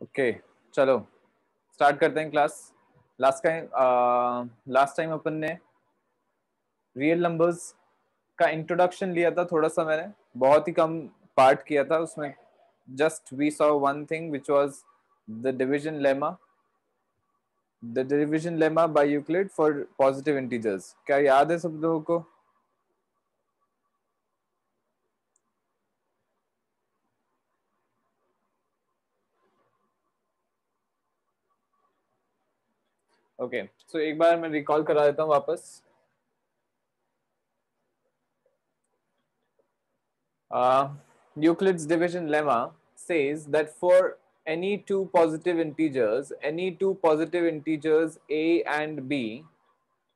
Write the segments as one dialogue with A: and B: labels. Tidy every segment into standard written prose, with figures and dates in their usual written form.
A: Okay चलो start करते हैं क्लास। लास्ट टाइम अपन ने रियल नंबर्स का इंट्रोडक्शन लिया था, थोड़ा सा मैंने बहुत ही कम पार्ट किया था उसमें। Just we saw one thing which was the division lemma by Euclid for positive integers. क्या याद है सब लोगों को? ओके सो एक बार मैं रिकॉल करा देता हूँ वापस। Euclid's division lemma says that for any two positive integers a and b,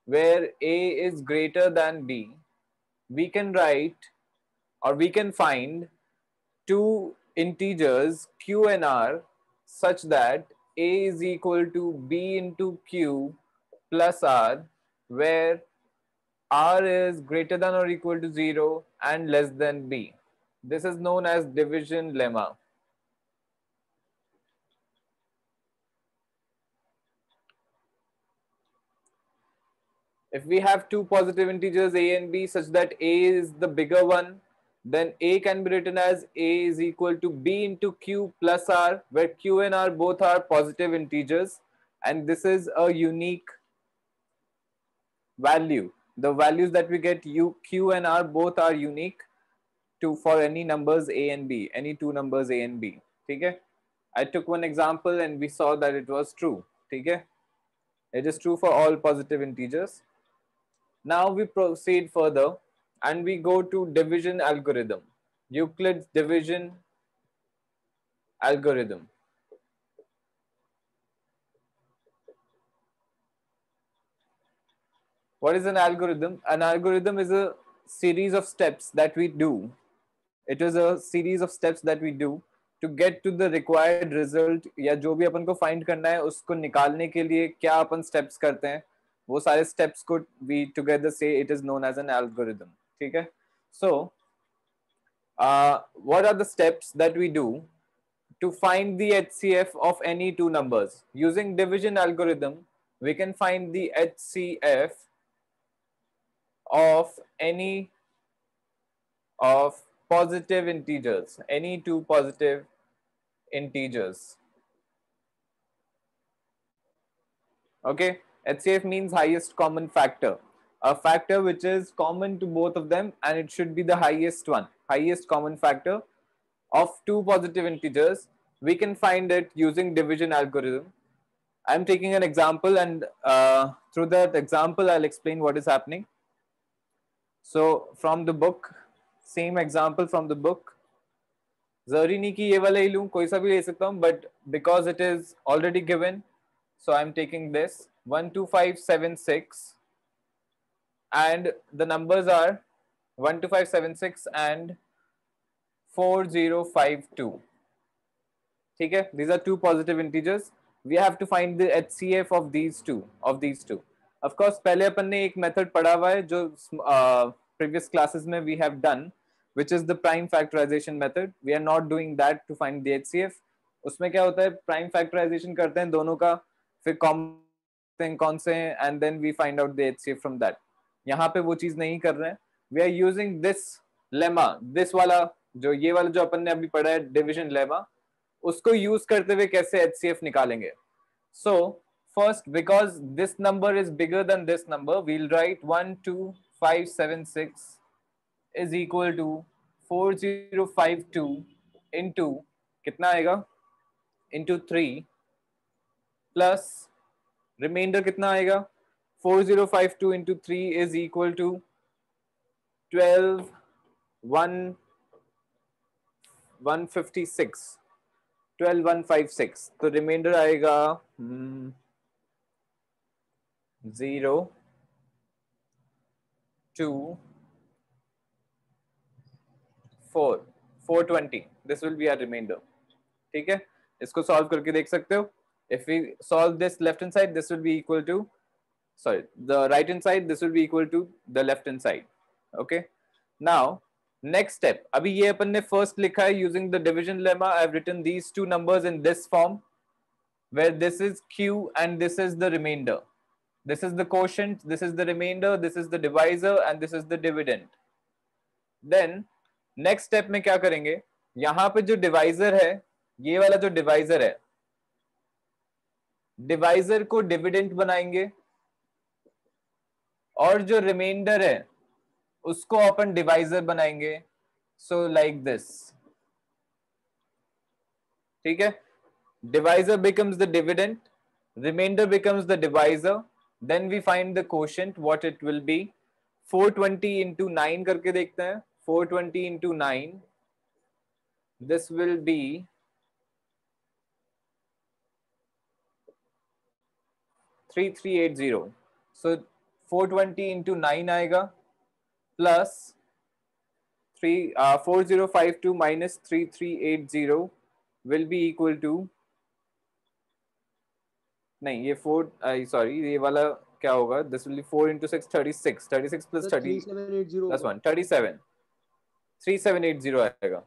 A: where a is greater than b, we can write or we can find two integers q and r such that a is equal to b into q plus r, where r is greater than or equal to 0 and less than b. This is known as division lemma. If we have two positive integers a and b such that a is the bigger one, then a can be written as a is equal to b into q plus r, where q and r both are positive integers, and this is a unique value. The values that we get q and r both are unique to for any numbers a and b, any two numbers a and b. Okay? I took one example and we saw that it was true. Okay? It is true for all positive integers. Now we proceed further and we go to division algorithm. Euclid's division algorithm. What is an algorithm? An algorithm is a series of steps that we do. It is a series of steps that we do to get to the required result, या जो भी अपन को find करना है उसको निकालने के लिए क्या अपन steps करते हैं, वो सारे steps को we together say it is known as an algorithm. ठीक है? So what are the steps that we do to find the HCF of any two numbers? Using division algorithm, we can find the HCF of any of positive integers, any two positive integers. Okay, HCF means highest common factor, a factor which is common to both of them, and it should be the highest one, highest common factor of two positive integers. We can find it using division algorithm. I'm taking an example, and through that example I'll explain what is happening. So from the book, same example from the book. जरूरी नहीं कि ये वाला ही लूं, कोई सा भी ले सकता हूं, but because it is already given, so I'm taking this 12576, and the numbers are 12576 and 4052. ठीक है, these are two positive integers. We have to find the HCF of these two. Of course पहले अपन ने एक method पढ़ा हुआ है जो previous classes में we have done, which is the prime factorization method. We are not doing that to find the HCF. उसमें क्या होता है, प्राइम फैक्टराइजेशन करते हैं दोनों का, फिर कौन से हैं, and then we find out the HCF from that. यहाँ पे वो चीज नहीं कर रहे हैं. We are using this lemma, this वाला ये वाला जो अपन ने अभी पढ़ा है डिविजन लेमा, उसको यूज करते हुए कैसे HCF निकालेंगे. So first, because this number is bigger than this number, we'll write 12576 is equal to 4052 into कितना आएगा, into 3 plus remainder कितना आएगा, 4052 into 3 is equal to 12 156, 12156. तो रिमाइंडर आएगा 0 2 4 420. This will be our remainder. ठीक है, इसको सॉल्व करके देख सकते हो. If we solve this left hand side, this will be equal to, sorry, the right hand side, this will be equal to the left hand side. Okay, now next step, अभी ये अपन ने first लिखा है using the division lemma. I have written these two numbers in this form. where this is q and this is the remainder. This is the quotient, this is the remainder, this is the divisor and this is the dividend. Then next step में क्या करेंगे, यहां पे जो divisor है, ये वाला जो डिवाइजर है, डिवाइजर को डिविडेंड बनाएंगे और जो रिमाइंडर है उसको अपन डिवाइजर बनाएंगे. So like this. ठीक है, divisor becomes the dividend, remainder becomes the divisor, then we find the quotient what it will be. 420 into 9 करके देखते हैं. 420 into 9, this will be 3380. so 420 into 9 आएगा plus 4052 minus 3380 will be equal to, नहीं ये 4 sorry ये वाला क्या होगा, this will B 4 into 6 36 36 plus 30 plus 1 37 3780 आएगा.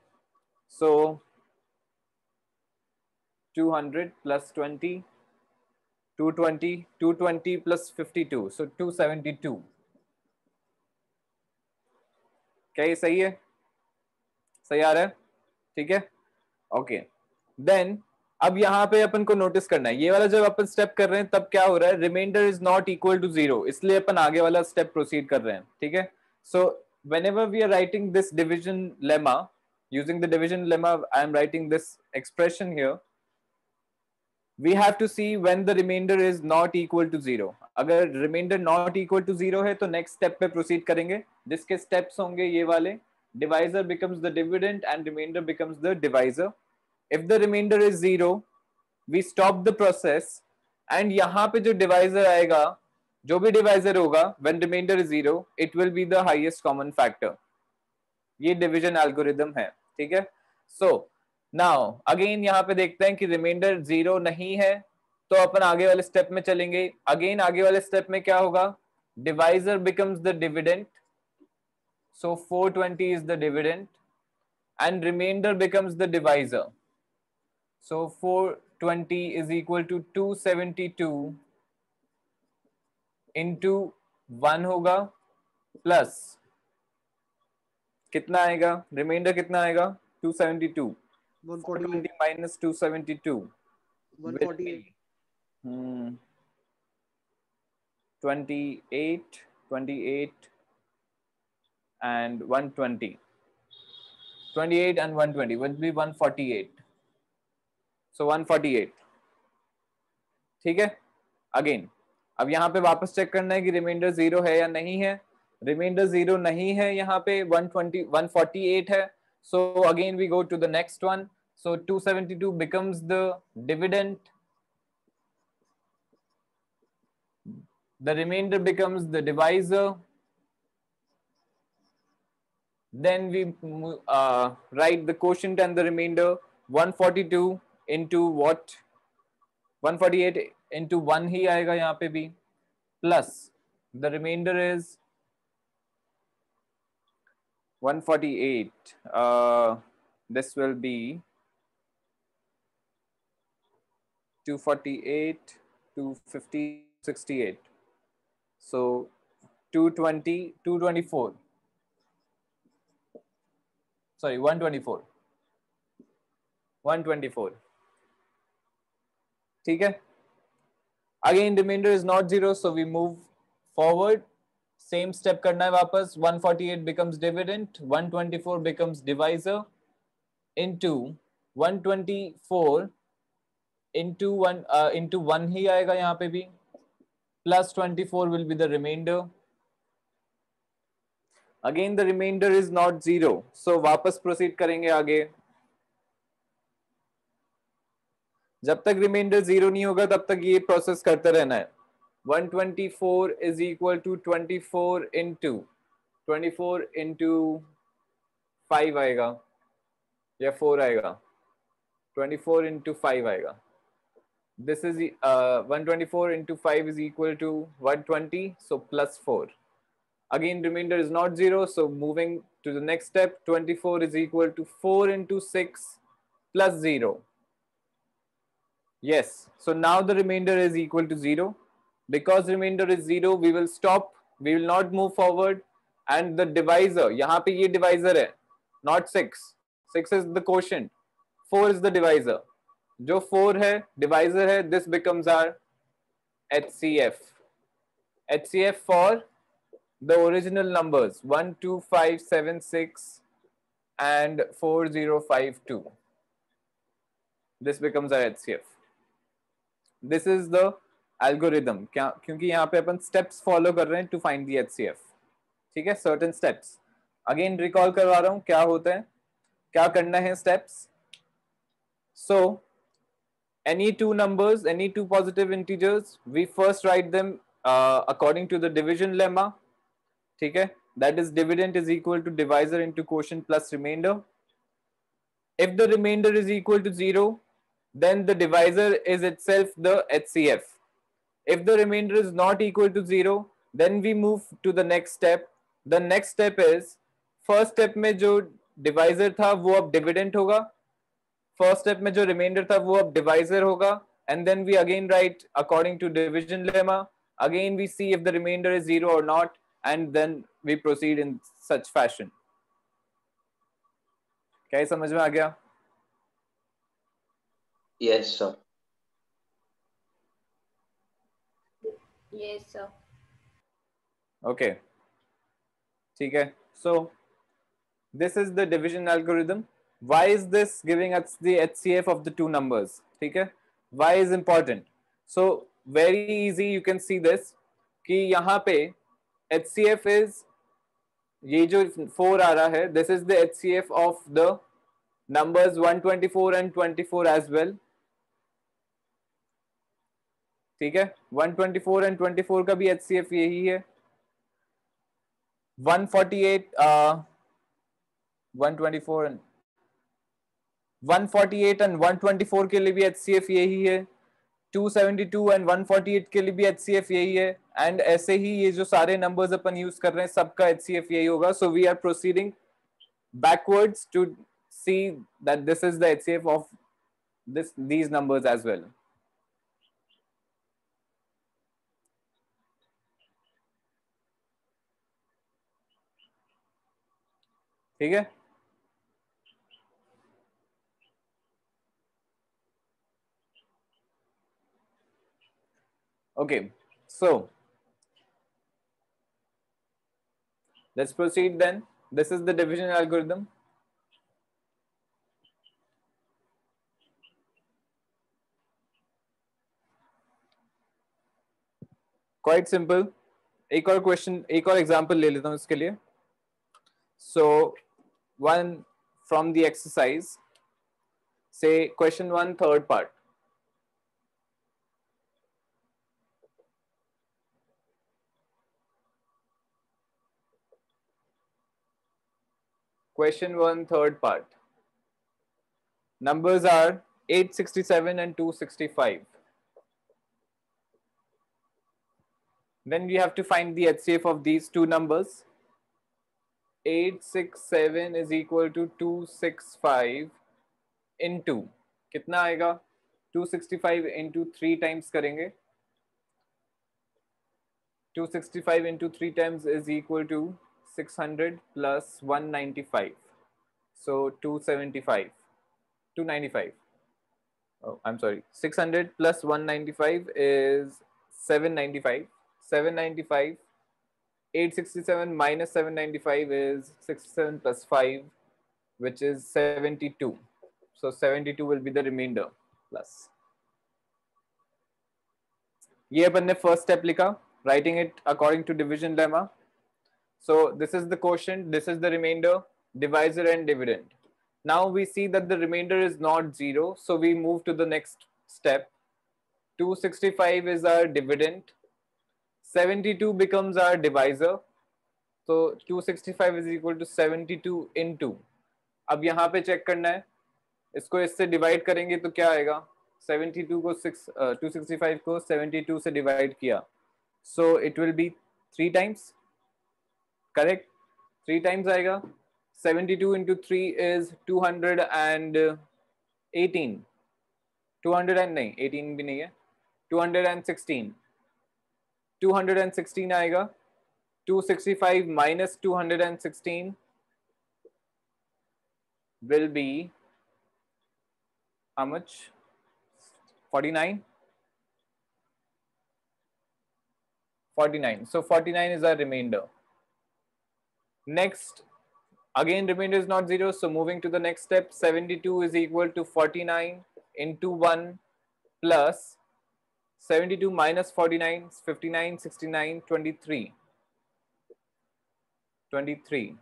A: so 200 plus 20 220 plus 52 so 272. क्या ये सही है, सही आ रहा है? ठीक है, ओके. देन अब यहाँ पे अपन को नोटिस करना है, ये वाला जब अपन स्टेप कर रहे हैं तब क्या हो रहा है, remainder is not equal to 0, इसलिए अपन आगे वाला स्टेप प्रोसीड कर रहे हैं. ठीक है, सो whenever we are writing this division lemma, using the division lemma, I am writing this expression here. We have to see when the remainder is not equal to 0. अगर remainder not equal to 0 है तो next step पे proceed करेंगे, जिसके steps होंगे ये वाले. Divisor becomes the dividend and remainder becomes the divisor. If the remainder is 0, we stop the process and यहाँ पे जो divisor आएगा, जो भी divisor होगा when remainder is 0, it will be the highest common factor. ये division algorithm है. ठीक है, so now again यहाँ पे देखते हैं कि remainder 0 नहीं है तो अपन आगे वाले step में चलेंगे. Again आगे वाले step में क्या होगा, divisor becomes the dividend, so 420 is the dividend and remainder becomes the divisor. So 420 is equal to 272 into 1 होगा प्लस कितना आएगा, रिमाइंडर कितना आएगा, 272. 140 minus 272 148. 28 and 120. 28 and 120 will be 148. So 148. ठीक है, अगेन अब यहाँ पे वापस चेक करना है कि रिमाइंडर 0 है या नहीं है. रिमाइंडर 0 नहीं है, यहाँ पे 148 है. So again we go to the next one. So 272 becomes the dividend. The remainder becomes the divisor. Then we write the quotient and the remainder. 142 into what, 148 into 1 ही आएगा यहाँ पे भी, plus the remainder is 148. This will be 248, 250, 68. So 220, 224. Sorry, 124. 124. ठीक है, again remainder is not 0 so we move forward. Same step करना है वापस. 148 becomes dividend, 124 becomes divisor into 124 into 1 ही आएगा यहाँ पे भी, plus 24 will be the remainder. Again the remainder is not 0 so वापस प्रोसीड करेंगे आगे. जब तक रिमाइंडर 0 नहीं होगा तब तक ये प्रोसेस करते रहना है. 124 is equal to 24 into 5 आएगा या 4 आएगा, 24 into 5 आएगा. This is 124 into 5 is equal to 120, so plus 4. Again remainder is not 0 so moving to the next step. 24 is equal to 4 into 6 plus 0. Yes, so now the remainder is equal to 0. Because remainder is 0, we will stop, we will not move forward. And the divisor, यहाँ पे ये divisor है, not 6. 6 is the quotient, 4 is the divisor. जो 4 है divisor है, this becomes our HCF. HCF for the original numbers 1 2 5 7 6 and 4052. This becomes our HCF. This is the algorithm, क्या क्योंकि यहाँ पे अपन steps follow कर रहे हैं to find the HCF. ठीक है, certain steps. Again recall करवा रहा हूँ क्या होता है, क्या करना है steps. So any two numbers, any two positive integers, we first write them according to the division lemma. ठीक है, that is dividend is equal to divisor into quotient plus remainder. If the remainder is equal to 0, then the divisor is itself the HCF. If the remainder is not equal to 0, then we move to the next step. The next step is, first step में जो divisor था वो अब dividend होगा, first step में जो remainder था वो अब divisor होगा, and then we again write according to division lemma. Again we see if the remainder is 0 or not, and then we proceed in such fashion. क्या ये समझ में आ गया?
B: Yes, sir.
C: Yes, sir.
A: Okay. ठीक है. So this is the division algorithm. Why is this giving us the HCF of the two numbers? ठीक है. Why is important? So very easy, you can see this कि यहाँ पे HCF is ये जो 4 आ रहा है, this is the HCF of the numbers 124 and 24 as well. ठीक है, 124 and 24 का भी HCF यही है. 148 124 and 148 and 124 के लिए भी HCF यही है. 272 and 148 के लिए भी HCF यही है. एंड ऐसे ही ये जो सारे नंबर्स अपन यूज कर रहे हैं सबका HCF यही होगा. So we are proceeding backwards to see that this is the HCF of these numbers as well. ठीक है. Okay, so let's proceed then. This is the division algorithm. Quite simple. एक और क्वेश्चन, एक और example ले लेता हूं इसके लिए. So one from the exercise, say question 1 third part. Question 1 third part. Numbers are 867 and 265. Then we have to find the HCF of these two numbers. 867 is equal to 265 into कितना आएगा? 265 into 3 times करेंगे. 265 into 3 times is equal to 600 plus 195. So 275. 295. Oh, I'm sorry. 600 plus 195 is 795. 795. 867 minus 795 is 67 plus 5, which is 72. So 72 will be the remainder plus. ये अपन ने first step लिखा, writing it according to division lemma. So this is the quotient, this is the remainder, divisor and dividend. Now we see that the remainder is not 0, so we move to the next step. 265 is our dividend. 72 becomes our divisor. So 265 is equal to 72 into. अब यहाँ पे check करना है, इसको इससे divide करेंगे तो क्या आएगा? 72 को 265 को 72 से डिवाइड किया, so it will be 3 times. Correct? 3 times आएगा. 72 into 3 is 218. 200 एंड नहीं, 18 भी नहीं है, 216, 216 आएगा, 265 minus 216 will be how much? 49. 49. So 49 is our remainder. Next, again remainder is not zero, so moving to the next step, 72 is equal to 49 into 1 plus 72 minus 49, 59, 69, 23. 23.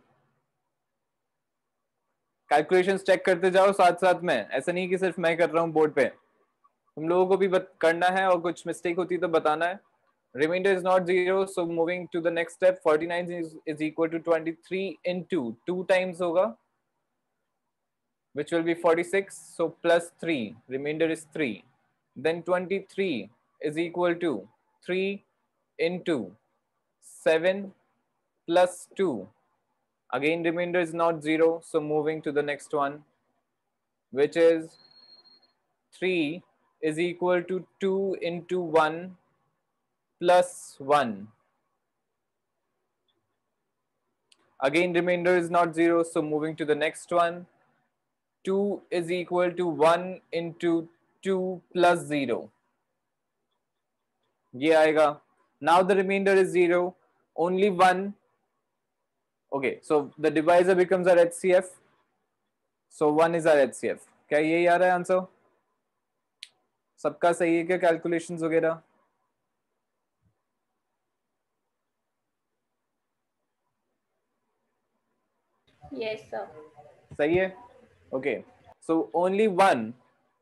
A: Calculations check करते जाओ साथ साथ में, ऐसा नहीं कि सिर्फ मैं कर रहा हूँ बोर्ड पे, तुम लोगों को भी करना है, और कुछ मिस्टेक होती तो बताना है. Remainder is not zero, so moving to the next step, 49 is equal to 23 into 2 times होगा, which will be 46, so plus 3, remainder is 3. Then 23 is equal to 3 into 7 plus 2. Again, remainder is not zero, so moving to the next one, which is 3 is equal to 2 into 1 plus 1. Again, remainder is not zero, so moving to the next one, 2 is equal to 1 into 2 plus 0. ये आएगा. Now the remainder is 0, only 1. Okay, so the divisor becomes our HCF. So 1 is our HCF. क्या यही आ रहा है answer? सबका सही है क्या कैलकुलेशंस वगैरह?
B: Yes, sir.
A: सही है. Okay, so only 1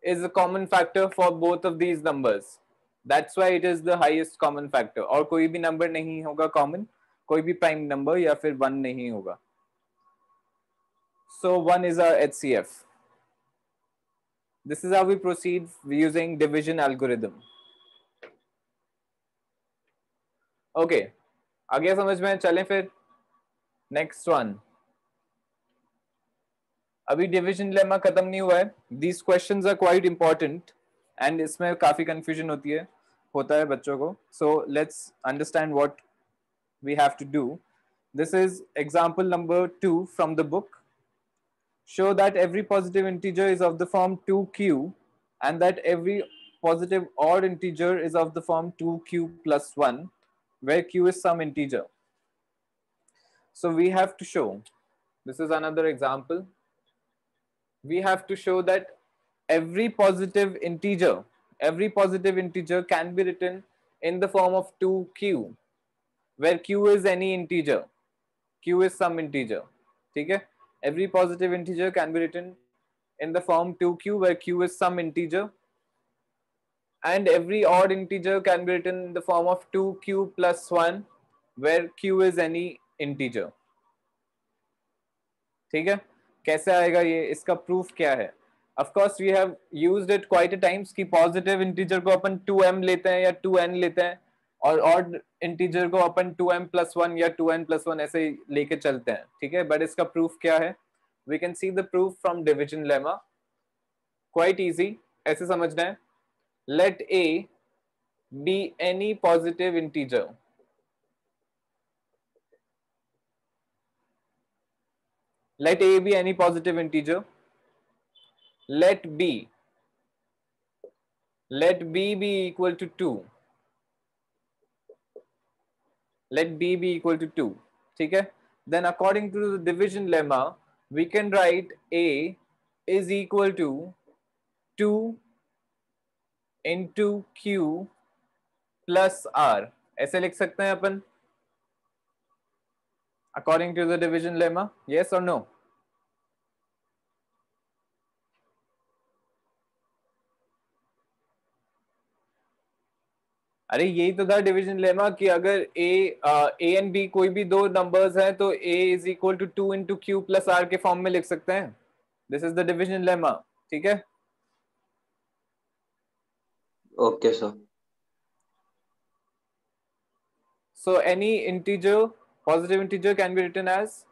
A: is a common factor for both of these numbers. That's why it is the highest common factor. और कोई भी नंबर नहीं होगा common, कोई भी प्राइम नंबर या फिर 1 नहीं होगा. So 1 is our HCF. This is how we proceed using division algorithm. Okay, आगे समझ में चलें फिर. Next one. अभी डिविजन लेमा खत्म नहीं हुआ है. These questions are quite important and इसमें काफी confusion होता है बच्चों को. So let's understand what we have to do. This is example number 2 from the book. Show that every positive integer is of the form 2q and that every positive odd integer is of the form 2q plus 1, where q is some integer. So we have to show, this is another example, we have to show that every positive integer can be written in the form of 2q, where q is any integer, q is some integer. ठीक है? Every positive integer can be written in the form 2q, where q is some integer, and every odd integer can be written in the form of 2q plus 1, where q is any integer. ठीक है? कैसे आएगा ये? इसका proof क्या है? Of course we have used it quite a times कि positive integer को अपन 2m लेते हैं या 2n लेते हैं, और ऑड इंटीजर को अपन 2m plus 1 या 2n plus 1 ऐसे लेके चलते हैं. ठीक है? बट इसका प्रूफ क्या है? We can see the proof from division lemma. Quite easy. ऐसे समझना है. Let a be any positive integer. Let a be any positive integer. Let b be equal to 2. Let b be equal to 2. ठीक है? Then according to the division lemma, we can write a is equal to 2 into q plus r. ऐसे लिख सकते हैं अपन according to the division lemma. Yes or no? अरे यही तो था डिवीजन लेमा कि अगर ए एंड बी कोई भी दो नंबर्स हैं तो a is equal to 2 into q plus r के फॉर्म में लिख सकते हैं. This is the division lemma. ठीक है?
C: Okay sir.
A: So any integer, positive integer can be written as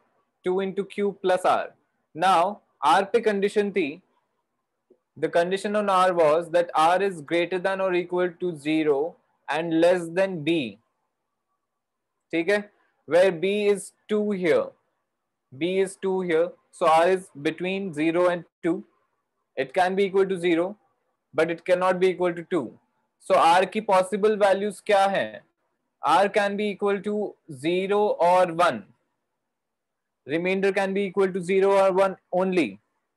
A: 2 into q plus r. Now r पे condition थी the condition on R was that R is greater than or equal to 0 and less than B. ठीक है, where B is 2 here. B is 2 here. So R is between 0 and 2. It can be equal to 0, but it cannot be equal to 2. So R की possible values क्या हैं? R can be equal to 0 or 1. Remainder can be equal to 0 or 1 only.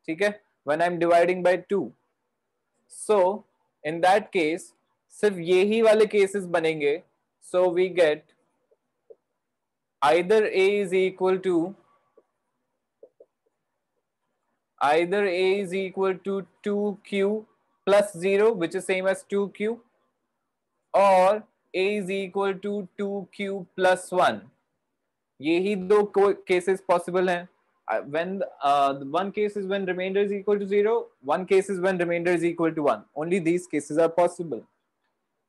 A: ठीक है? When I'm dividing by 2. So in that case, सिर्फ यही वाले cases बनेंगे. So we get either A is equal to 2q plus 0, which is same as 2q, or A is equal to 2q plus 1. यही दो cases possible हैं. When one case is when remainder is equal to 0, one case is when remainder is equal to 1. Only these cases are possible.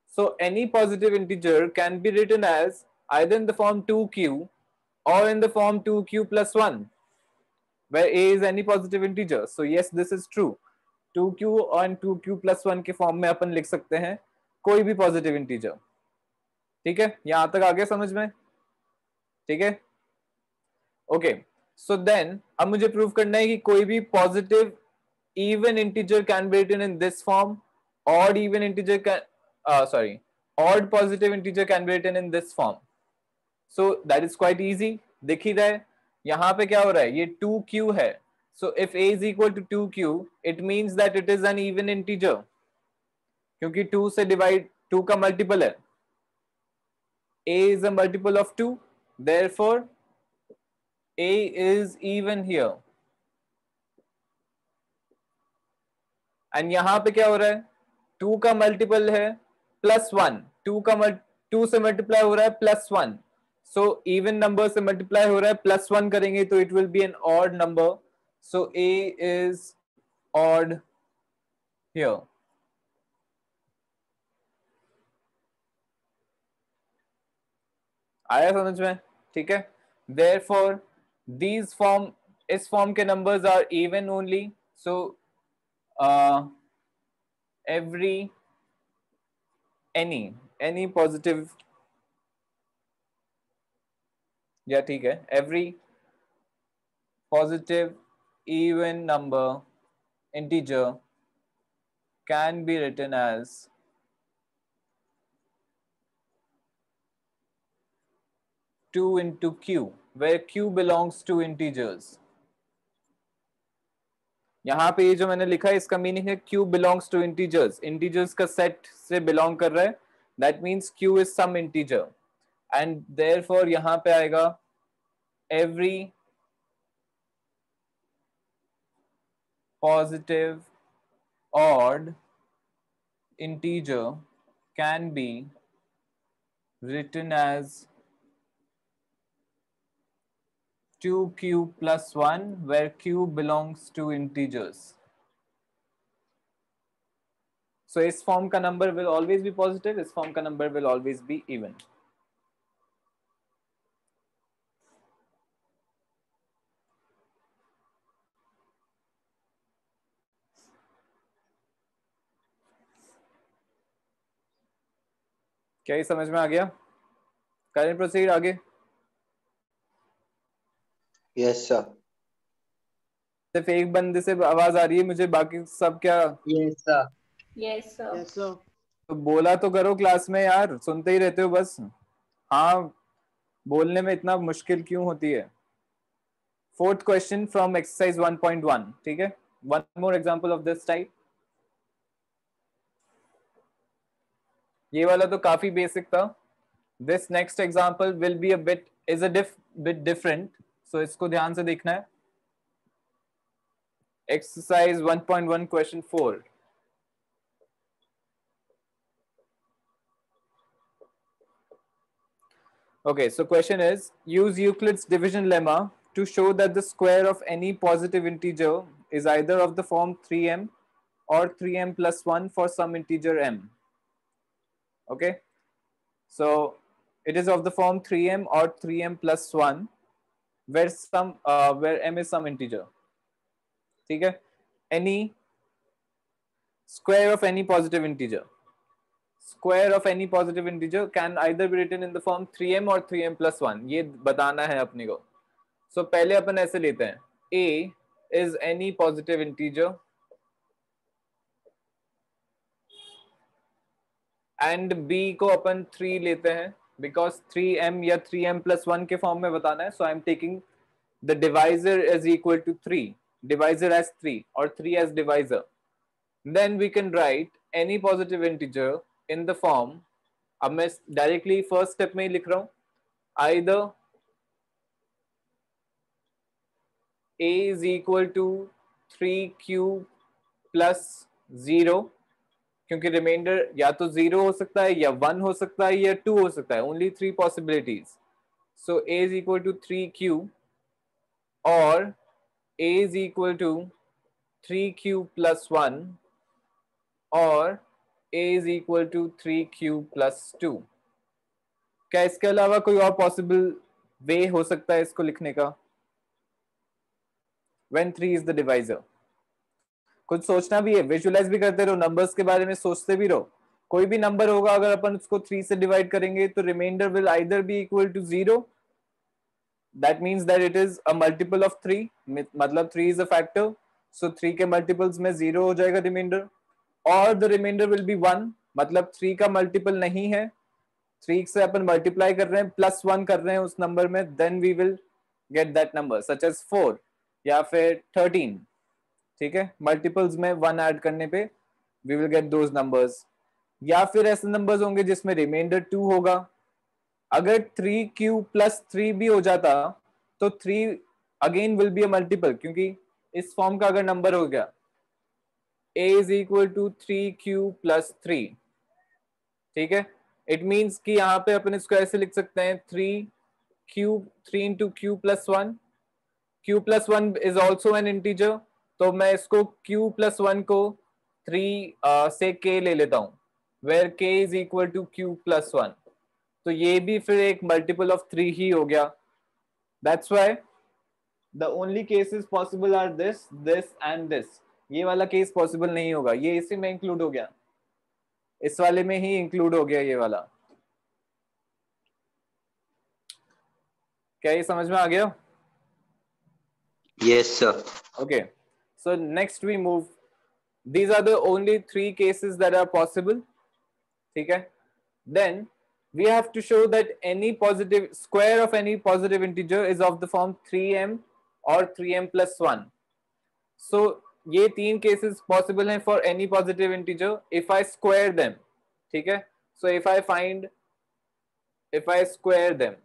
A: So any positive integer can be written as either in the form 2q or in the form 2q plus 1, where A is any positive integer. So yes, this is true. 2q और 2q plus 1 के form में अपन लिख सकते हैं कोई भी positive integer. ठीक है, यहां तक आ गया समझ में? ठीक है, ओके. सो देन अब मुझे प्रूव करना है कि कोई भी positive even integer can be written in this form, odd even integer can sorry odd positive integer can be written in this form. So that is quite easy. दिख ही रहा है यहाँ पे क्या हो रहा है, ये 2q है. So if A is equal to 2q, it means that it is an even integer, क्योंकि 2 से डिवाइड 2 का मल्टीपल है. A is a multiple of 2, therefore A is even here. And यहाँ पे क्या हो रहा है, 2 का मल्टीपल है प्लस 1, 2 से मल्टीप्लाई हो रहा है प्लस 1. So even number से मल्टीप्लाई हो रहा है प्लस 1 करेंगे तो it will be an odd number. So A is odd here. आया समझ में? ठीक है. Therefore, इस फॉर्म के numbers are even only. So any positive, या ठीक है, every positive even number integer can be written as 2 into q, where q belongs to integers. यहाँ पे ये जो मैंने लिखा है इसका मीनिंग है q belongs to integers. Integers का सेट से बिलोंग कर रहा है. That means q is some integer, and therefore यहाँ पे आएगा every positive odd integer can be written as 2q plus 1, where q belongs to integers. So इस form का number will always be positive, इस form का number will always be even. क्या ये समझ में आ गया? करें प्रोसीड आगे.
C: Yes sir.
A: सिर्फ एक बंदे से आवाज आ रही है मुझे, बाकी सब क्या?
C: Yes sir.
B: Yes, sir.
D: Yes, sir.
A: तो बोला तो करो क्लास में यार, सुनते ही रहते हो बस. हाँ, बोलने में इतना मुश्किल क्यों होती है? Fourth question from exercise 1.1. ठीक है, one more example of this type. ये वाला तो काफी बेसिक था. This next example will be a bit different, so इसको ध्यान से देखना है. Exercise 1.1 question 4. Okay, so question is, use Euclid's division lemma to show that the square of any positive integer is either of the form 3m or 3m plus 1 for some integer m. Okay, so it is of the form 3m or 3m plus 1 where m is some integer. ठीक है, any Square of any positive integer. Square of any positive integer can either be written in the form 3m or 3m plus 1. ये बताना है अपने को. So पहले अपन ऐसे लेते हैं. A is any positive integer and B को अपन 3 लेते हैं because 3m या 3m plus 1 के फॉर्म में बताना है. So I am taking the divisor is equal to 3. Divisor as 3 or 3 as divisor. Then we can write any positive integer in the form. अब मैं डायरेक्टली फर्स्ट स्टेप में ही लिख रहा हूं. Either a is equal to 3q plus 0, क्योंकि reminder या तो 0 हो सकता है या 1 हो सकता है या 2 हो सकता है. Only 3 possibilities. So a is equal to 3q और a is equal to 3q plus 1 और a is equal to 3q plus 2. क्या इसके अलावा कोई और पॉसिबल वे हो सकता है इसको लिखने का? When 3 is the divisor. कुछ सोचना भी है, विजुअलाइज भी करते रहो, नंबर्स के बारे में सोचते भी रहो. कोई भी नंबर होगा अगर अपन उसको 3 से डिवाइड करेंगे तो remainder will either be equal to 0. That means that it is a multiple of 3. मतलब 3 इज अ फैक्टर, सो 3 के मल्टीपल्स में 0 हो जाएगा रिमाइंडर. और द रिमाइंडर विल बी 1, मतलब 3 का मल्टीपल नहीं है. 3 से अपन मल्टीप्लाई कर रहे हैं, प्लस 1 कर रहे हैं उस नंबर में, then we will get that number such as 4 या फिर 13. ठीक है, मल्टीपल्स में 1 ऐड करने पे we will get those numbers. या फिर ऐसे नंबर्स होंगे जिसमें रिमाइंडर 2 होगा. अगर 3q प्लस 3 भी हो जाता तो 3 again will be a multiple, क्योंकि इस फॉर्म का अगर नंबर हो गया a is equal to 3q plus 3. ठीक है, इट मींस कि यहाँ पे अपन इसको ऐसे लिख सकते हैं 3 into q plus 1. q plus 1 is also an integer, तो मैं इसको q plus 1 को 3 से k ले लेता हूं, where k is equal to q plus 1. तो ये भी फिर एक मल्टीपल ऑफ 3 ही हो गया. That's why the only cases possible are this, this and this. ये वाला केस पॉसिबल नहीं होगा, ये इसी में इंक्लूड हो गया, इस वाले में ही इंक्लूड हो गया ये वाला. क्या ये समझ में आ गया?
C: Yes, sir.
A: Okay, so next we move. These are the only 3 cases that are possible. ठीक है, then we have to show that any positive square of any positive integer is of the form 3m or 3m plus 1. So ये 3 cases possible हैं for any positive integer if I square them. ठीक है, so if I square them,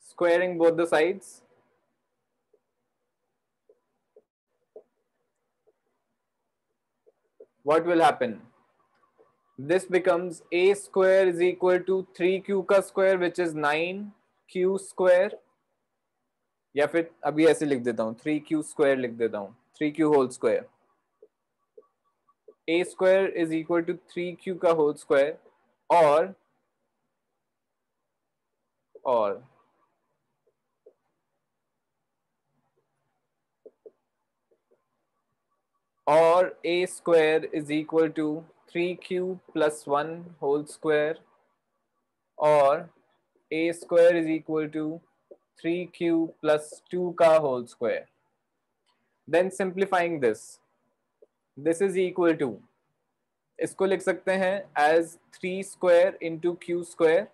A: squaring both the sides, what will happen? This becomes a square is equal to 3q का square which is 9q square, या फिर अभी ऐसे लिख देता हूं 3q square लिख देता हूं, 3q whole square. a square is equal to 3q का whole square और a square is equal to 3q plus 1 whole square और a square is equal to 3q plus 2 का whole square. Then simplifying this is equal to, इसको लिख सकते हैं as 3 square into q square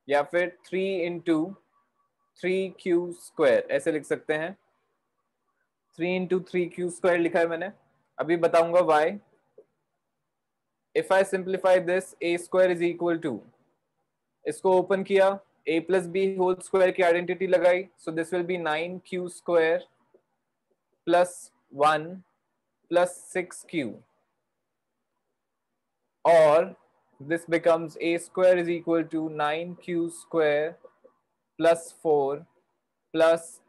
A: या फिर 3 into 3q square, ऐसे लिख सकते हैं. 3 into 3q square लिखा है मैंने, अभी बताऊंगा why. If I simplify this, a square is equal to, इसको ओपन किया, a plus b whole square की आइडेंटिटी लगाई, so this will be 9q square plus 1 plus 6q, or this becomes a square is equal to 9q square plus 4 plus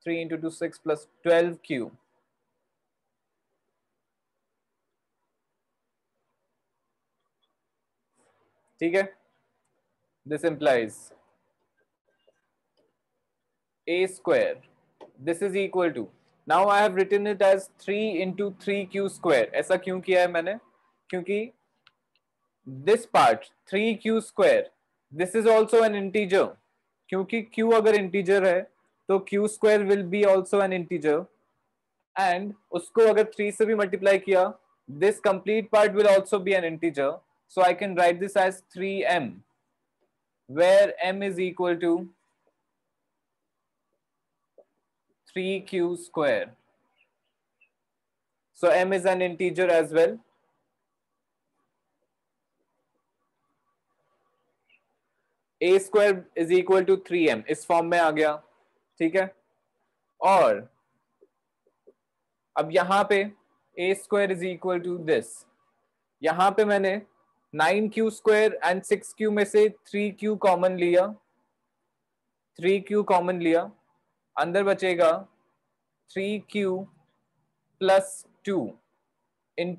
A: 3 into 2 6 plus 12q. ठीक है, this implies a square, this is equal to, now I have written it as 3 into 3q square. ऐसा क्यों किया है मैंने? क्योंकि this part 3q square, this is also an integer. क्योंकि q अगर integer है तो q square will be also an integer, and उसको अगर 3 से भी multiply किया, this complete part will also be an integer. So I can write this as 3m, where m is equal to 3q square. So m is an integer as well. a square is equal to 3m इस form में आ गया. ठीक है. और अब यहां पे a square is equal to this. यहां पे मैंने 9q square एंड 6q में से 3q कॉमन लिया. 3q कॉमन लिया. अंदर बचेगा 3q plus 2 in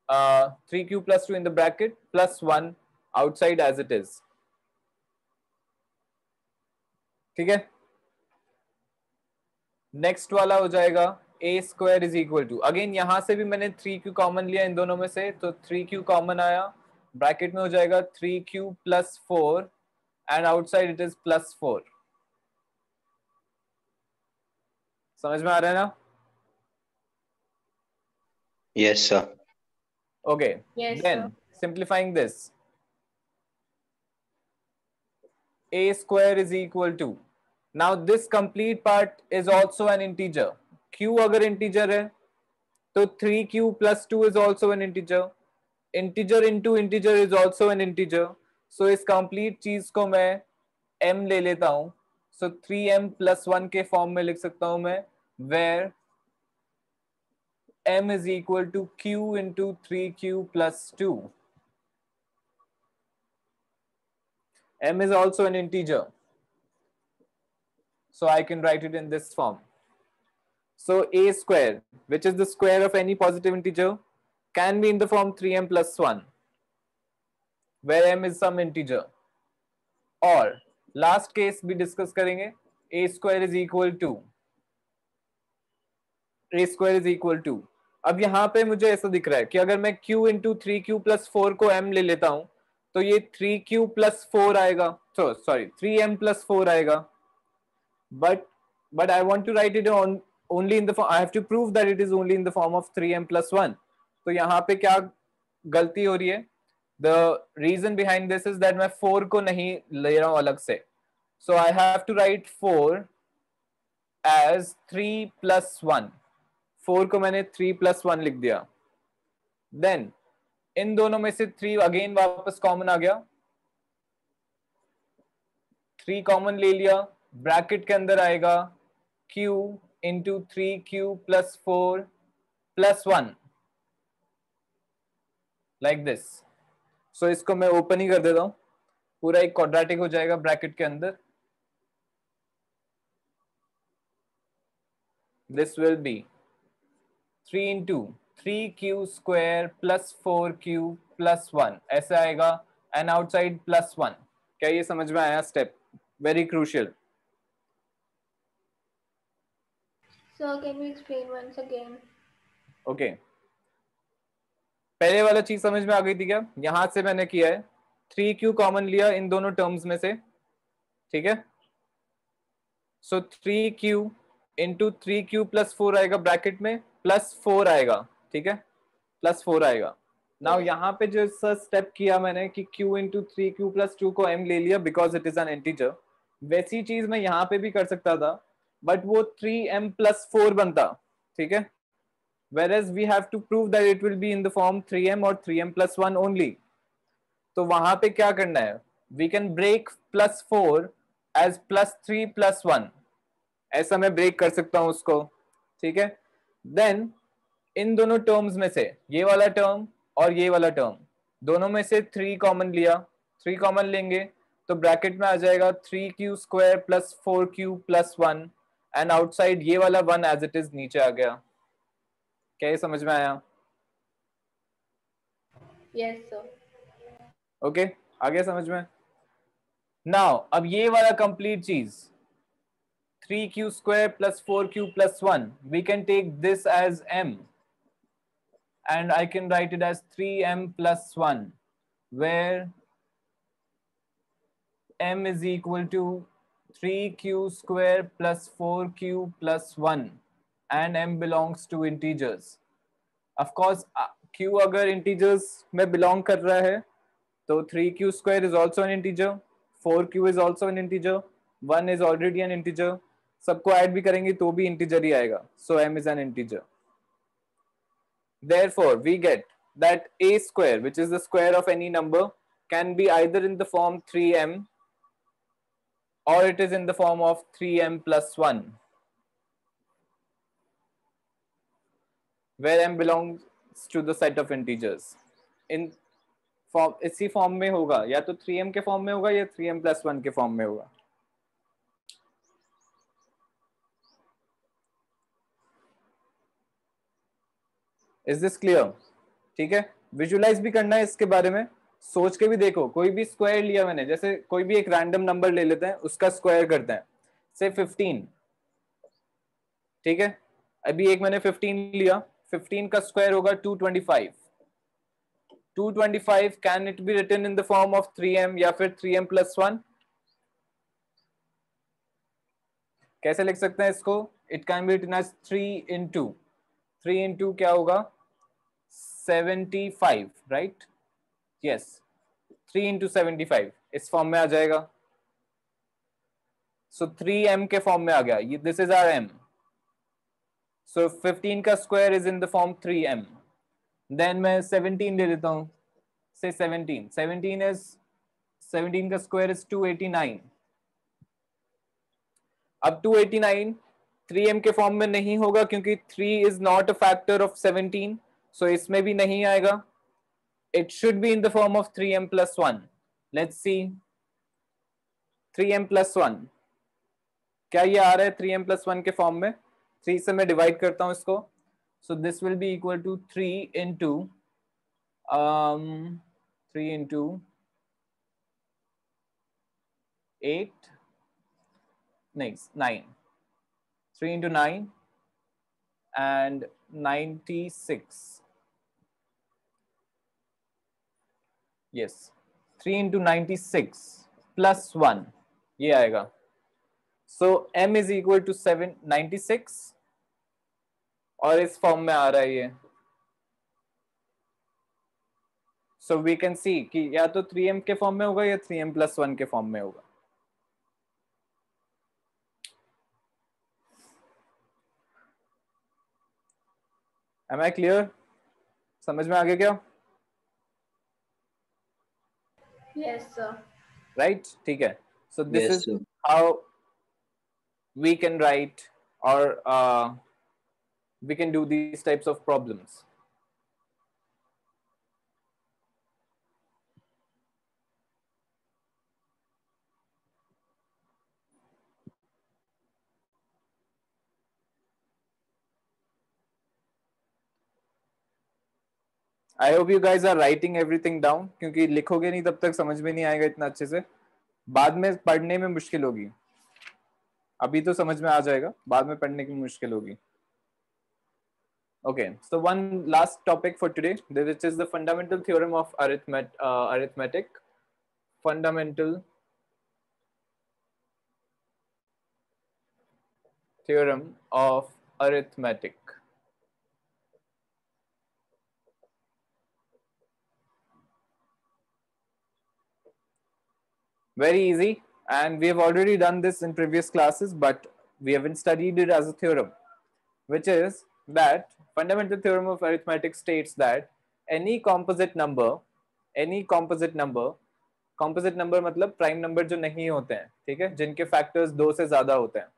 A: 3q plus 2 in the bracket plus 1 outside as it is. ठीक है. नेक्स्ट वाला हो जाएगा a square is equal to, again यहां से भी मैंने 3q कॉमन लिया इन दोनों में से, तो 3q कॉमन आया. ब्रैकेट में हो जाएगा 3q plus 4 and outside it is plus 4. समझ में आ रहा है ना?
C: Yes, sir.
A: Okay.
B: Yes,
A: Then
B: sir.
A: simplifying this, a square is equal to, now this complete part is also an integer. q अगर integer है तो 3q plus 2 is also an integer. Integer into integer is also an integer. So इस complete चीज को मैं m ले लेता हूं. So 3m plus 1 के फॉर्म में लिख सकता हूं मैं, where m is equal to q into 3q plus 2. m is also an integer, so I can write it in this form. So a square, which is the square of any positive integer, can be in the form 3m plus 1, where m is some integer. और last case भी discuss करेंगे, a square is equal to, a square is equal to. अब यहाँ पे मुझे ऐसा दिख रहा है कि अगर मैं q इंटू 3q प्लस 4 को m ले लेता हूं तो ये 3q प्लस 4 आएगा, तो सॉरी 3m प्लस 4 आएगा. but I want to write it on only in the form, I have to prove that it is only in the form of 3m plus 1. तो यहाँ पे क्या गलती हो रही है? The reason behind this is that मैं 4 को नहीं ले रहा हूं अलग से. So I have to write 4 as 3 plus 1. 4 को मैंने 3 plus 1 लिख दिया. Then इन दोनों में से 3 अगेन वापस कॉमन आ गया. 3 कॉमन ले लिया. ब्रैकेट के अंदर आएगा q into 3q plus 4 plus 1, like this. So इसको मैं ओपन ही कर देता हूं, पूरा एक क्वाड्रेटिक हो जाएगा ब्रैकेट के अंदर. This will B 3 into 3q square plus 4q plus 1, ऐसा आएगा, एंड आउटसाइड प्लस 1. क्या ये समझ में आया step? Very crucial.
B: Sir, can you explain once again?
A: Okay. पहले वाला चीज समझ में आ गई थी क्या? यहां से मैंने किया है 3q कॉमन लिया इन दोनों टर्म्स में से. ठीक है. सो 3q इंटू 3q प्लस 4 आएगा ब्रैकेट में, प्लस 4 आएगा. ठीक है, प्लस 4 आएगा. Now
B: Yes.
A: यहाँ पे जो स्टेप किया मैंने कि q इंटू 3q प्लस 2 को m ले लिया because it is an integer, वैसी चीज मैं यहाँ पे भी कर सकता था, बट वो 3m प्लस 4 बनता. ठीक है. whereas we have to prove that it will be in the form 3m or 3m plus 1 only. तो वहां पे क्या करना है? We can break plus 4 as plus 3 plus 1. ऐसा मैं ब्रेक कर सकता हूं उसको. ठीक है. देन इन दोनों टर्म्स में से ये वाला टर्म और ये वाला टर्म, दोनों में से 3 कॉमन लिया. 3 कॉमन लेंगे तो ब्रैकेट में आ जाएगा 3q square plus 4q plus 1, and outside ये वाला 1 एज इट इज नीचे आ गया. क्या ये समझ में आया?
B: Yes, sir.
A: ओके. आ गया समझ में? नाउ अब ये वाला कंप्लीट चीज 3q square plus 4q plus 1. We can take this as m, and I can write it as 3m plus 1, where m is equal to 3q square plus 4q plus 1, and m belongs to integers. Of course, q अगर integers में belong कर रहा है तो 3q square is also an integer, 4q is also an integer, 1 is already an integer. सबको add भी करेंगे तो भी इंटीजर ही आएगा. So m is an integer. Therefore, we get that a square, which is the square of any number, can be either in the form 3m or it is in the form of 3m plus 1, where m belongs to the set of integers. In form, इसी form में होगा, या तो 3m के form में होगा या 3m plus 1 के फॉर्म में होगा. Is this clear? ठीक है, विजुलाइज भी करना है इसके बारे में, सोच के भी देखो. कोई भी स्क्वायर लिया मैंने, जैसे कोई भी एक रैंडम नंबर ले लेते हैं, उसका स्क्वायर करते हैं, से 15. ठीक है, अभी एक मैंने 15 लिया, 15 का स्क्वायर होगा 225. 225 can it be written in the form of 3m या फिर 3m plus 1? कैसे लिख सकते हैं इसको? It can be written as 3 into 3 into क्या होगा? 75, राइट? यस, 3 into 75 इस फॉर्म में आ जाएगा. सो 3m के फॉर्म में आ गया. This is our m. So 15 का square is in the form 3m. Then मैं 17 ले लेता हूं. से 17 का स्क्वायर इज 289. अब 289 3m के फॉर्म में नहीं होगा क्योंकि 3 is not a factor of 17, सो इसमें भी नहीं आएगा. It should be in the form of 3m plus 1. Let's see. 3m plus 1. क्या ये आ रहा है 3m plus 1 के फॉर्म में? 3 से मैं डिवाइड करता हूं इसको. So this will be equal to 3 into 8. Next 9. 3 into 9 and 96. Yes, 3 into 96 plus 1 ये आएगा. So m is equal to 96 और इस फॉर्म में आ रहा है ये. So we can see कि या तो 3m के फॉर्म में होगा या 3m plus 1 के फॉर्म में होगा. Am I clear? समझ में आ गया क्या?
B: Yes, sir.
A: Right? ठीक है. So this
C: Yes,
A: is
C: sir.
A: how we can write or we can do these types of problems. I hope you guys are writing everything down, क्योंकि लिखोगे नहीं तब तक समझ में नहीं आएगा इतना अच्छे से. बाद में पढ़ने में मुश्किल होगी. अभी तो समझ में आ जाएगा, बाद में पढ़ने की मुश्किल होगी. Okay, so one last topic for today, which is the fundamental theorem of arithmetic. Fundamental theorem of arithmetic. Very easy, and we have already done this in previous classes, but we haven't studied it as a theorem, which is that fundamental theorem of arithmetic states that any composite number मतलब prime number जो नहीं होते हैं, ठीक है, जिनके factors 2 से ज्यादा होते हैं,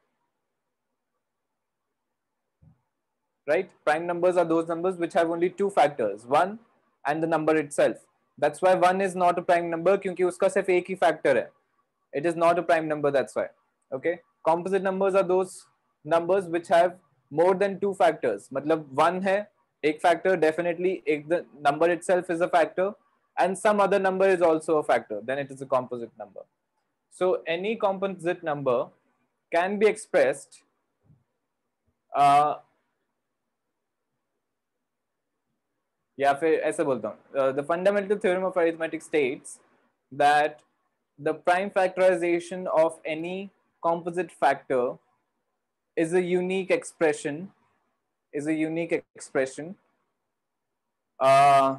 A: right? Prime numbers are those numbers which have only 2 factors, 1 and the number itself. That's why 1 is not a prime number, क्योंकि उसका सिर्फ एक ही फैक्टर है. It is not a prime number, that's why. Okay, composite numbers are those numbers which have more than 2 factors. मतलब 1 है, एक factor, definitely the number itself is a factor, and some other number is also a factor, then it is a composite number. So any composite number can be expressed या फिर ऐसे बोलता हूँ, the fundamental theorem of arithmetic states that the prime factorization of any composite factor is a unique expression uh,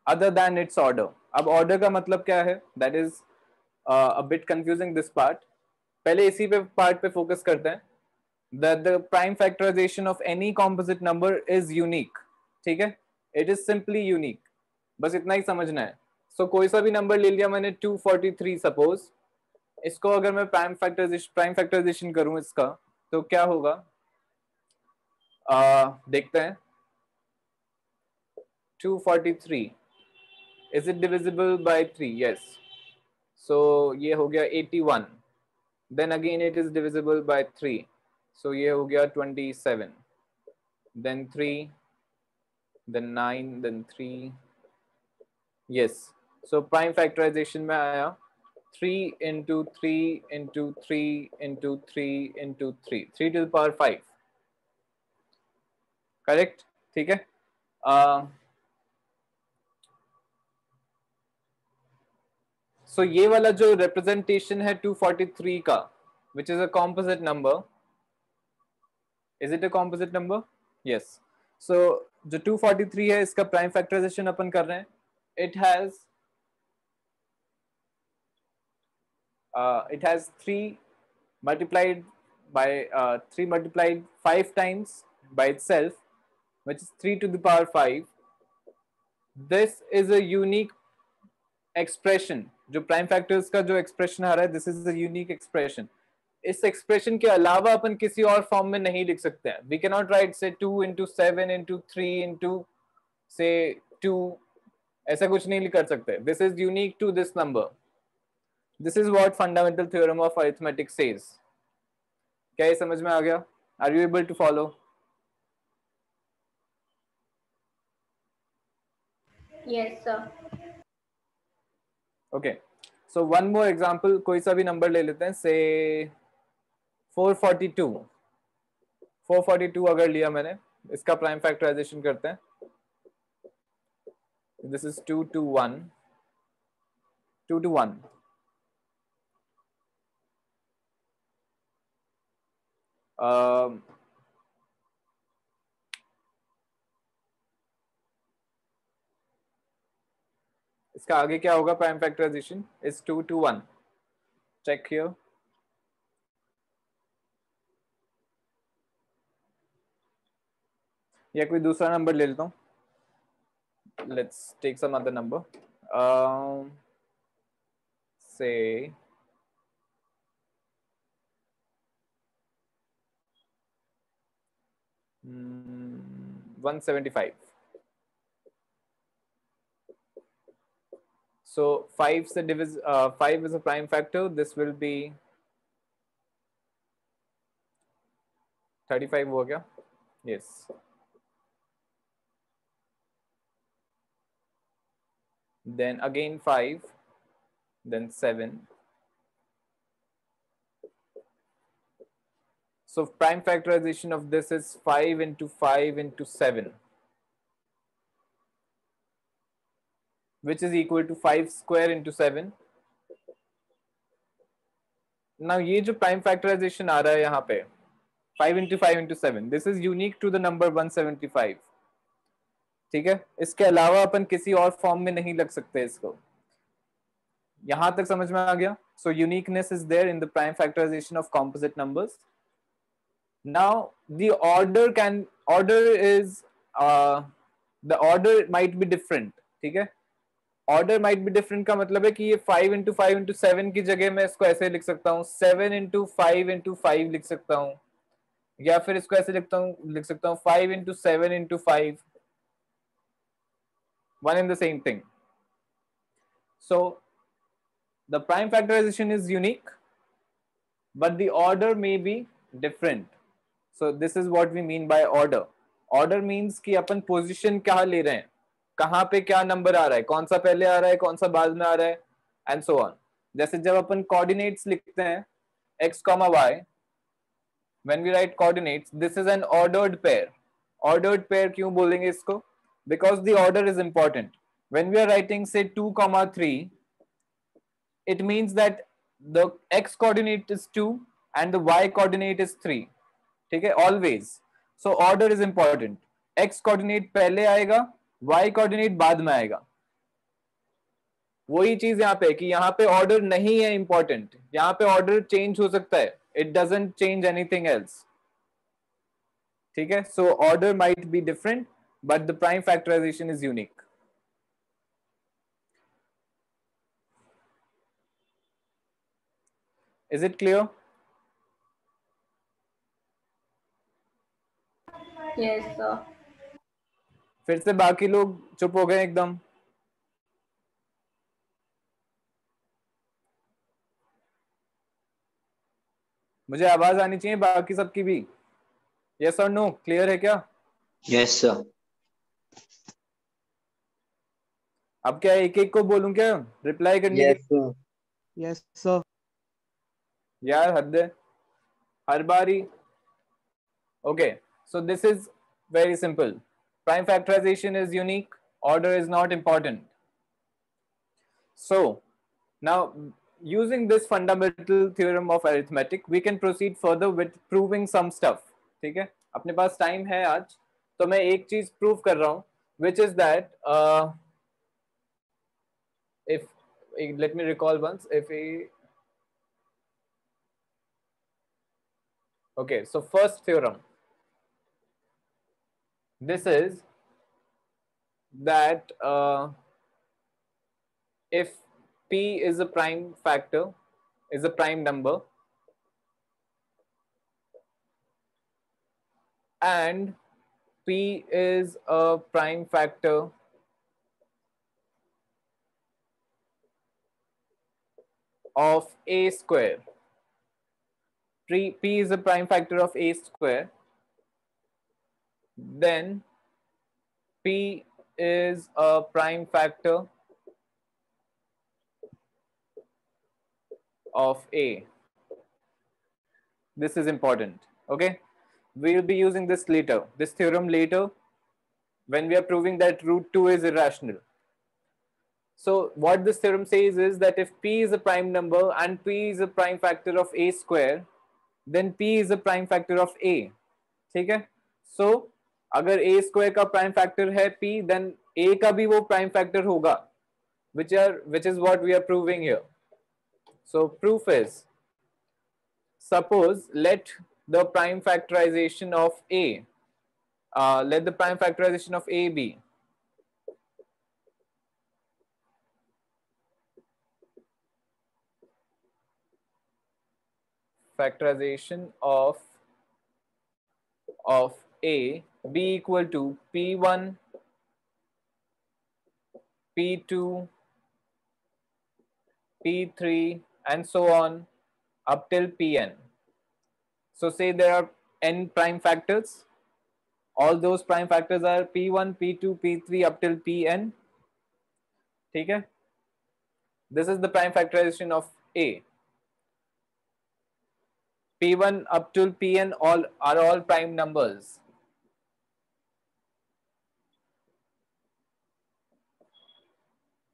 A: other than its order. अब order का मतलब क्या है? That is a bit confusing this part. पहले इसी पे part पे focus करते हैं. That the prime factorization of any composite number is unique. ठीक है? It is simply unique. बस इतना ही समझना है. So कोई सा भी number ले लिया मैंने 243 suppose. इसको अगर मैं prime factorization करूं इसका, तो क्या होगा? देखते हैं. 243. Is it divisible by 3? Yes. So ये हो गया 81. Then again it is divisible by 3. So ये हो गया 27. Then 3. Then 9. Then 3. Yes. So prime factorization में आया 3 into 3 into 3 into 3 into 3. 3 to the power 5. Correct? ठीक है? So ये वाला जो representation है 243 का, which is a composite number. Is it a composite number? Yes. So जो 243 है इसका prime factorization अपन कर रहे हैं. It has 3 multiplied by 3 multiplied 5 times by itself, which is 3 to the power 5. This is a unique expression. जो prime factors का जो expression आ रहा है, this is a unique expression. इस expression के अलावा अपन किसी और form में नहीं लिख सकते हैं. We cannot write say 2 into 7 into 3 into say 2. ऐसा कुछ नहीं कर सकते. This is unique to this number. This is what fundamental theorem of arithmetic says. क्या ये समझ में आ गया? Are you able to follow?
B: Yes, sir.
A: Okay. So one more example. कोई सा भी number ले लेते हैं. Say 442. 442 अगर लिया मैंने, इसका prime factorization करते हैं. This is 2 to 1. 2 to 1. इसका आगे क्या होगा? Prime factorisation is 2 to 1. Check here. या कोई दूसरा नंबर ले लेता हूँ. Let's take some other number. Say 175. So 5 से 5 is a prime factor. This will be 35 हो गया. Yes. Then again 5. Then 7. So prime factorization of this is 5 into 5 into 7. Which is equal to 5 square into 7. Now ये जो prime factorization आ रहा है यहाँ पे 5 into 5 into 7. This is unique to the number 175. ठीक है? इसके अलावा अपन किसी और फॉर्म में नहीं लग सकते इसको. यहाँ तक समझ में आ गया? So uniqueness is there in the prime factorization of composite numbers. Now the order might be different. ठीक है? ऑर्डर माइट बी डिफरेंट का मतलब है कि ये 5 into 5 into 7 की जगह मैं इसको ऐसे लिख सकता हूँ 7 into 5 into 5 लिख सकता हूँ, या फिर इसको ऐसे लिख सकता हूँ 5 into 7 into 5. One and the same thing. So the prime factorization is unique, but the order may be different. So this is what we mean by order. Order means कि अपन पोजीशन क्या ले रहे हैं, कहाँ पे क्या नंबर आ रहा है, कौन सा पहले आ रहा है, कौन सा बाद में आ रहा है, एंड सो ऑन. जैसे जब अपन कोऑर्डिनेट्स लिखते हैं x, y, when we write coordinates, this is an ordered pair. Ordered pair क्यों बोलेंगे इसको? Because the order is important. When we are writing say 2, 3, it means that the x coordinate is 2 and the y coordinate is 3. ठीक है? Always. So order is important. x coordinate पहले आएगा, y coordinate बाद में आएगा. वही चीज यहाँ पे कि यहाँ पे ऑर्डर नहीं है इंपॉर्टेंट, यहाँ पे ऑर्डर चेंज हो सकता है. It doesn't change anything else. ठीक है? So order might be different but the prime factorisation is unique. Is it clear?
B: Yes, sir.
A: फिर से बाकी लोग चुप हो गए एकदम. मुझे आवाज आनी चाहिए बाकी सबकी भी. यस और नो? क्लियर है क्या?
C: Yes, sir.
A: अब क्या एक एक को बोलूं क्या रिप्लाई करने
C: Yes,
A: के?
C: sir.
D: Yes, sir.
A: यार हद है हर बारी. Okay, so this is very simple. Prime factorization is unique, order is not important. So now using this fundamental theorem of arithmetic, we can proceed further with proving some stuff. ठीक है? अपने पास time है आज, तो मैं एक चीज prove कर रहा हूं, which is that if let me recall once, if we okay, so first theorem, this is that if p is a prime factor, is a prime number, and p is a prime factor of a square, p is a prime factor of a square, then p is a prime factor of a. This is important. Okay, we will be using this later, this theorem later, when we are proving that root 2 is irrational. So what this theorem says is that if p is a prime number and p is a prime factor of a square, then p is a prime factor of a. ठीक है? So अगर a square का prime factor है p, then a का भी वो prime factor होगा, which is what we are proving here. So proof is, suppose let the prime factorization of a, let the prime factorization of a be factorization of a be equal to p1, p2, p3 and so on up till pn. So say there are n prime factors, all those prime factors are p1, p2, p3 up till pn. ठीक है? This is the prime factorization of a. p1 up till pn are all prime numbers.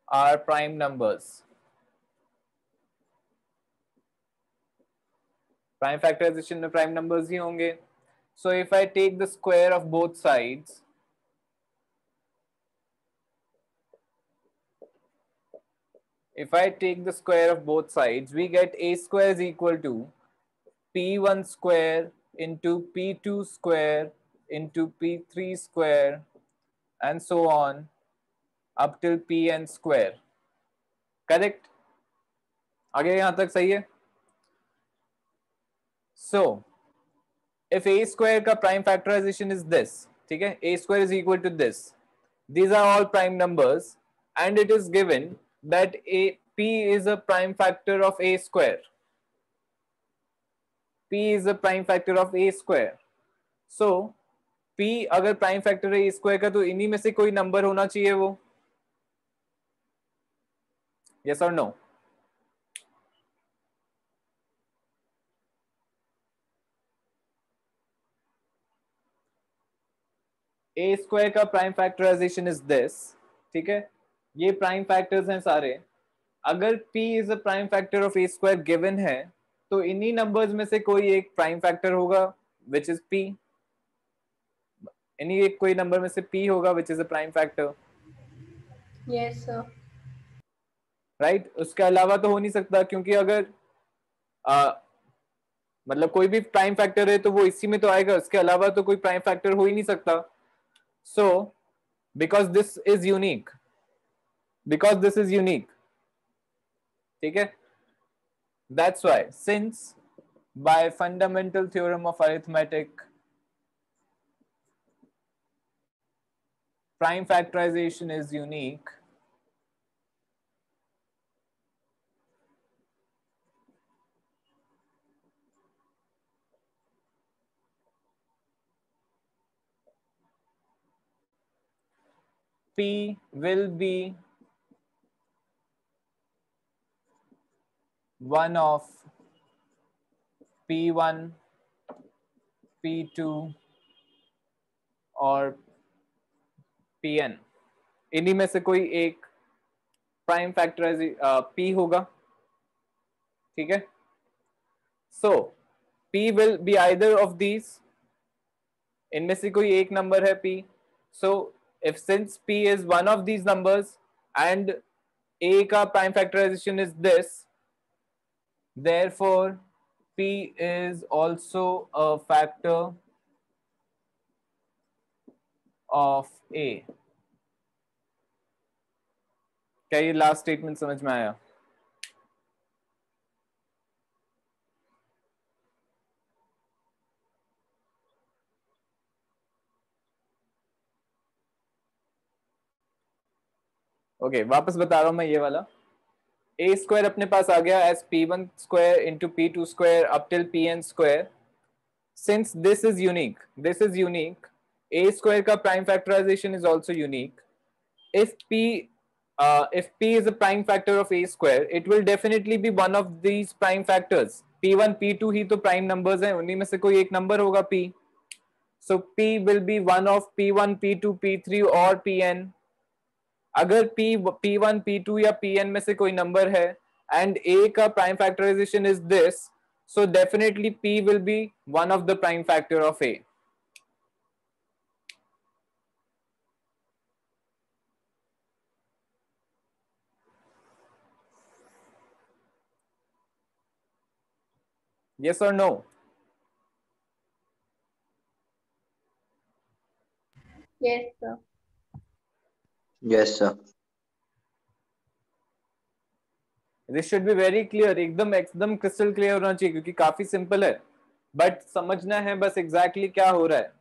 A: Are prime numbers. Prime factorization में prime numbers ही होंगे. So if I take the square of both sides, we get a square is equal to p1 square into p2 square into p3 square and so on up till pn square. Correct? आगे यहाँ तक सही है? So if a square का prime factorization is this, ठीक है? a square is equal to this. These are all prime numbers and it is given that p is a prime factor of a square. p is a prime factor of a square. So p अगर prime factor है a square का, तो इन्हीं में से कोई number होना चाहिए वो. Yes or no? A square का प्राइम फैक्टराइजेशन इज दिस, ठीक है, ये प्राइम फैक्टर्स हैं सारे। अगर p is a prime factor of A square given है तो इन्हीं नंबर्स में से कोई एक प्राइम फैक्टर होगा विच इज p, इन्हीं एक कोई नंबर में से p होगा which is a prime factor,
B: Yes, sir.
A: Right. उसके अलावा तो हो नहीं सकता, क्योंकि अगर मतलब कोई भी प्राइम फैक्टर है तो वो इसी में तो आएगा, उसके अलावा तो कोई प्राइम फैक्टर हो ही नहीं सकता। So because this is unique, because this is unique, ठीक है, that's why since bye fundamental theorem of arithmetic prime factorization is unique, p will be one of p1, p2 और pn, इन्हीं में से कोई एक प्राइम फैक्टराइज p होगा, ठीक है। So p will be either of these, इनमें से कोई एक नंबर है p। So if since p is one of these numbers and a का prime factorisation is this, therefore p is also a factor of a। क्या ये last statement समझ में आया? ओके, वापस बता रहा हूं मैं ये वाला। ए स्क्वायर अपने पास आ गया as p1 square into p2 square up till pn square. Since this is unique, a square का prime factorisation is also unique. if p is a prime factor of a square, it will definitely be one of these prime factors। p1 p2 ही तो prime numbers हैं, उन्हीं में से कोई एक number होगा p। so p will be one of p1 p2 p3 और pn। अगर p1 p2 या pn में से कोई नंबर है एंड a का prime factorisation is this, so definitely p will be one of the prime factor of a। yes or no?
B: Yes, sir.
C: Yes, sir.
A: This should be very clear, एकदम एकदम crystal clear होना चाहिए, क्योंकि काफी simple है but समझना है बस एग्जैक्टली क्या हो रहा है।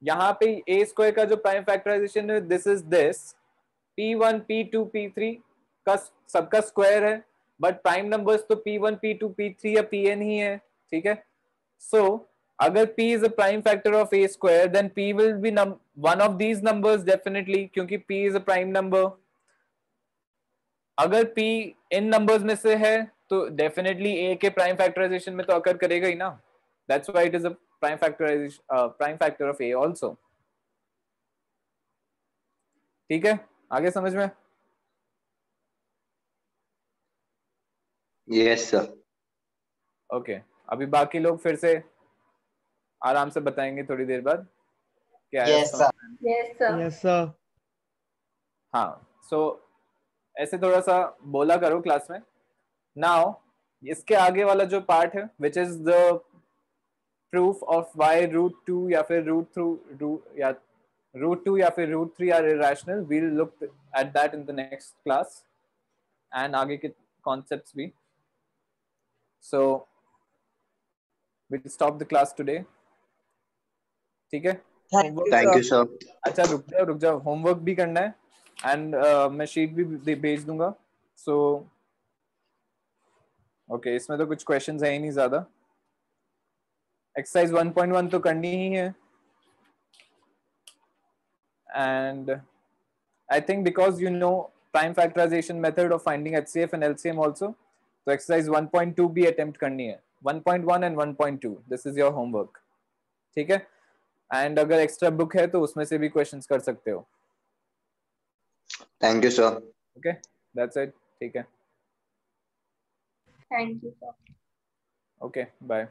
A: यहाँ पे ए स्क्वायर का जो प्राइम फैक्टराइजेशन है this is this, p1 p2 p3 का सबका स्क्वायर है, बट प्राइम नंबर्स तो p1 p2 p3 या pn ही है, ठीक है। सो अगर p is a prime factor of a square then p will be one of these numbers definitely, क्योंकि p is a prime number। अगर p इन नंबर्स में से है तो डेफिनेटली a के प्राइम फैक्टराइजेशन में तो अकर करेगा ही ना, that's why it is a prime factorization prime factor of a also, ठीक है, आगे समझ में?
C: Yes, sir.
A: ओके, अभी बाकी लोग फिर से आराम से बताएंगे थोड़ी देर बाद क्या है
C: Yes, sir.
B: Yes, sir.
D: Yes, sir.
A: हाँ, सो ऐसे थोड़ा सा बोला करो क्लास में। नाउ इसके आगे वाला जो पार्ट है which is the proof of why √2 या फिर √2 या फिर √3 are irrational, we will look at that in the next class and आगे के कॉन्सेप्ट्स भी। So we will stop the class today, ठीक है।
D: Thank you,
C: Thank
D: sir.
C: you, sir.
A: अच्छा रुक जाओ, होमवर्क भी करना है एंड मैं शीट भी भेज दूंगा। सो ओके, इसमें तो कुछ क्वेश्चंस है ही नहीं ज्यादा। एक्सरसाइज 1.1 तो करनी ही है and I think because you know prime factorization method of finding HCF and LCM also, तो एक्सरसाइज 1.2 भी अटेम्प्ट करनी है। 1.1 एंड 1.2 दिस इज योर होमवर्क, ठीक है। एंड अगर एक्स्ट्रा बुक है तो उसमें से भी क्वेश्चंस कर सकते हो.
C: Thank you sir.
A: Okay, that's it. ठीक है.
B: Thank you, sir.
A: Okay, bye.